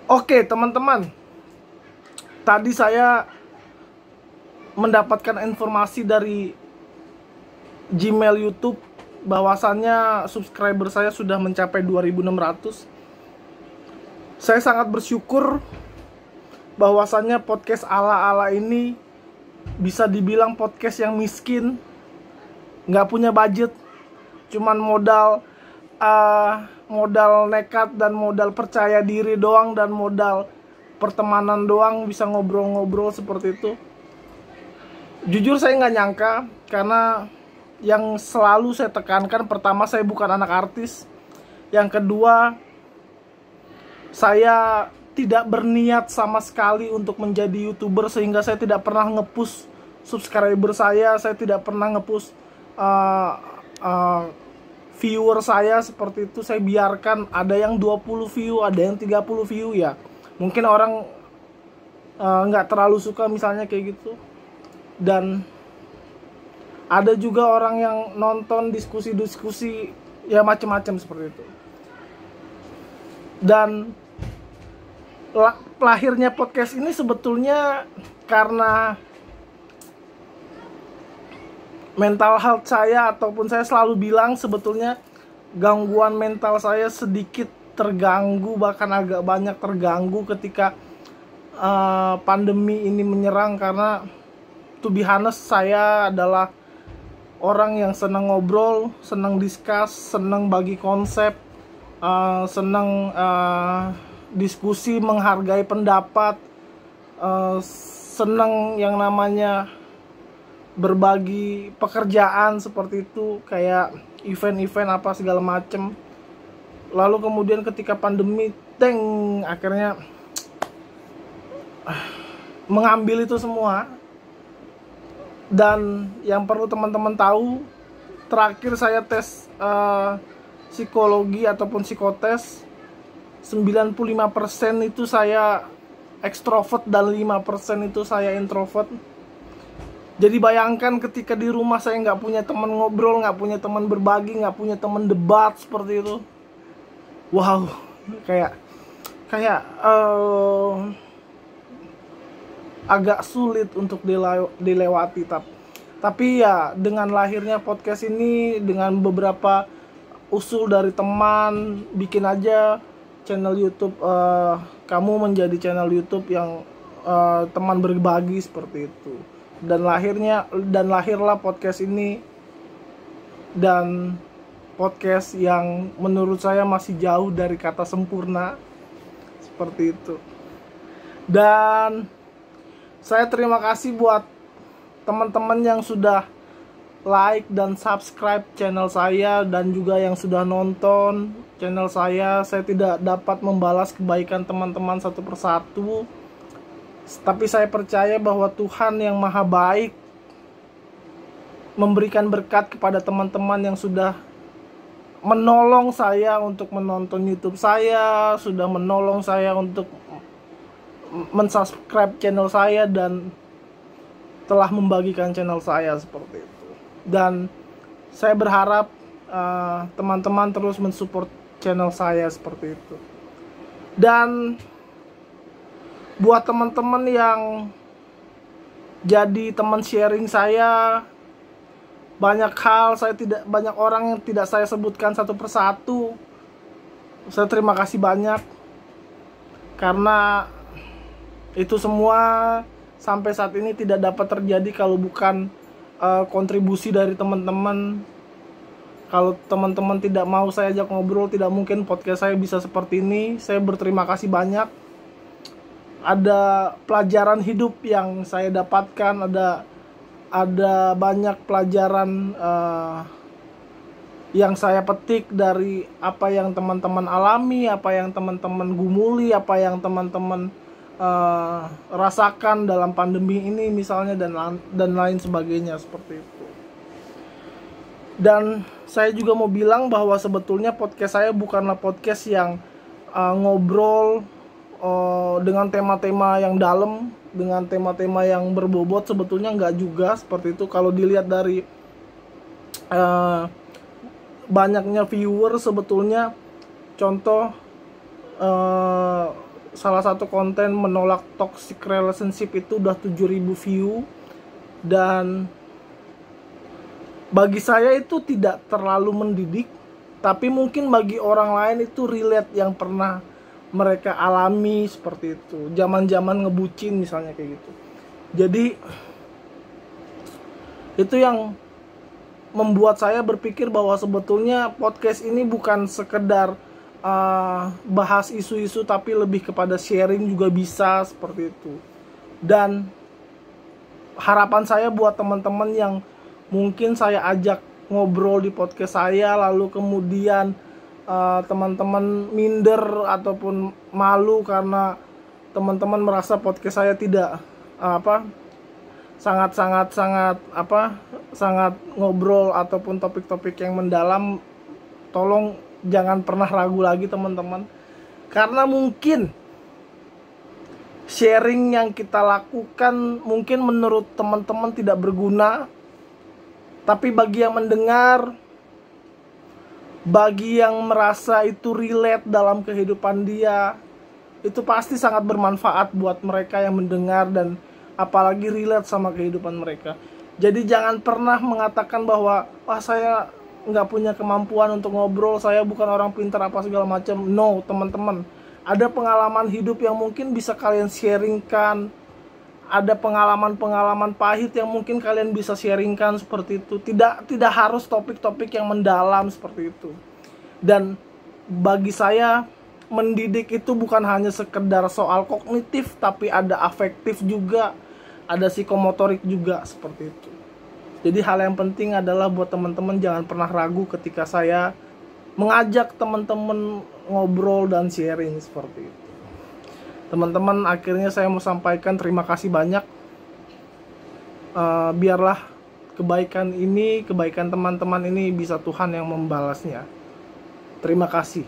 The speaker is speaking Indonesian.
Oke, teman-teman. Tadi saya mendapatkan informasi dari Gmail YouTube bahwasannya subscriber saya sudah mencapai 2.600. Saya sangat bersyukur bahwasannya podcast ala-ala ini bisa dibilang podcast yang miskin, nggak punya budget, cuman modal nekat dan modal percaya diri doang dan modal pertemanan doang bisa ngobrol-ngobrol seperti itu. Jujur saya nggak nyangka, karena yang selalu saya tekankan, pertama saya bukan anak artis, yang kedua saya tidak berniat sama sekali untuk menjadi YouTuber, sehingga saya tidak pernah nge-push subscriber saya tidak pernah nge-push uh, uh, viewer saya seperti itu. Saya biarkan ada yang 20 view, ada yang 30 view ya. Mungkin orang nggak terlalu suka misalnya kayak gitu. Dan ada juga orang yang nonton diskusi-diskusi ya macam-macam seperti itu. Dan lahirnya podcast ini sebetulnya karena mental health saya, ataupun saya selalu bilang sebetulnya gangguan mental saya sedikit terganggu, bahkan agak banyak terganggu ketika pandemi ini menyerang. Karena to be honest, saya adalah orang yang senang ngobrol, senang discuss, senang bagi konsep, senang diskusi, menghargai pendapat, senang yang namanya berbagi pekerjaan seperti itu, kayak event-event apa segala macem. Lalu kemudian ketika pandemi, akhirnya mengambil itu semua. Dan yang perlu teman-teman tahu, terakhir saya tes psikologi ataupun psikotes, 95% itu saya ekstrovert dan 5% itu saya introvert. Jadi bayangkan ketika di rumah saya nggak punya teman ngobrol, nggak punya teman berbagi, nggak punya teman debat seperti itu. Wow, kayak agak sulit untuk dilewati. Tapi ya dengan lahirnya podcast ini, dengan beberapa usul dari teman, bikin aja channel YouTube, kamu menjadi channel YouTube yang teman berbagi seperti itu. Dan lahirlah podcast ini, dan podcast yang menurut saya masih jauh dari kata sempurna seperti itu. Dan saya terima kasih buat teman-teman yang sudah like dan subscribe channel saya, dan juga yang sudah nonton channel saya. Saya tidak dapat membalas kebaikan teman-teman satu persatu, tapi saya percaya bahwa Tuhan yang maha baik memberikan berkat kepada teman-teman yang sudah menolong saya untuk menonton YouTube saya, sudah menolong saya untuk mensubscribe channel saya, dan telah membagikan channel saya seperti itu. Dan saya berharap teman-teman terus mensupport channel saya seperti itu. Dan buat teman-teman yang jadi teman sharing saya, banyak orang yang tidak saya sebutkan satu persatu. Saya terima kasih banyak, karena itu semua sampai saat ini tidak dapat terjadi kalau bukan kontribusi dari teman-teman. Kalau teman-teman tidak mau saya ajak ngobrol, tidak mungkin podcast saya bisa seperti ini. Saya berterima kasih banyak. Ada pelajaran hidup yang saya dapatkan, ada banyak pelajaran yang saya petik dari apa yang teman-teman alami, apa yang teman-teman gumuli, apa yang teman-teman rasakan dalam pandemi ini misalnya, dan lain sebagainya seperti itu. Dan saya juga mau bilang bahwa sebetulnya podcast saya bukanlah podcast yang ngobrol dengan tema-tema yang dalam, dengan tema-tema yang berbobot. Sebetulnya nggak juga seperti itu. Kalau dilihat dari banyaknya viewer, sebetulnya contoh salah satu konten menolak toxic relationship itu udah 7.000 view, dan bagi saya itu tidak terlalu mendidik, tapi mungkin bagi orang lain itu relate yang pernah mereka alami seperti itu, zaman-zaman ngebucin misalnya kayak gitu. Jadi itu yang membuat saya berpikir bahwa sebetulnya podcast ini bukan sekedar bahas isu-isu, tapi lebih kepada sharing juga bisa seperti itu. Dan harapan saya buat teman-teman yang mungkin saya ajak ngobrol di podcast saya, lalu kemudian teman-teman minder ataupun malu karena teman-teman merasa podcast saya tidak sangat ngobrol ataupun topik-topik yang mendalam. Tolong jangan pernah ragu lagi teman-teman, karena mungkin sharing yang kita lakukan mungkin menurut teman-teman tidak berguna, tapi bagi yang mendengar, bagi yang merasa itu relate dalam kehidupan dia, itu pasti sangat bermanfaat buat mereka yang mendengar dan apalagi relate sama kehidupan mereka. Jadi jangan pernah mengatakan bahwa wah saya nggak punya kemampuan untuk ngobrol, saya bukan orang pintar apa segala macam. No teman-teman, ada pengalaman hidup yang mungkin bisa kalian sharingkan, ada pengalaman-pengalaman pahit yang mungkin kalian bisa sharingkan seperti itu. Tidak harus topik-topik yang mendalam seperti itu. Dan bagi saya mendidik itu bukan hanya sekedar soal kognitif, tapi ada afektif juga, ada psikomotorik juga seperti itu. Jadi hal yang penting adalah buat teman-teman jangan pernah ragu ketika saya mengajak teman-teman ngobrol dan sharing seperti itu. Teman-teman, akhirnya saya mau sampaikan terima kasih banyak. Biarlah kebaikan teman-teman ini bisa Tuhan yang membalasnya. Terima kasih.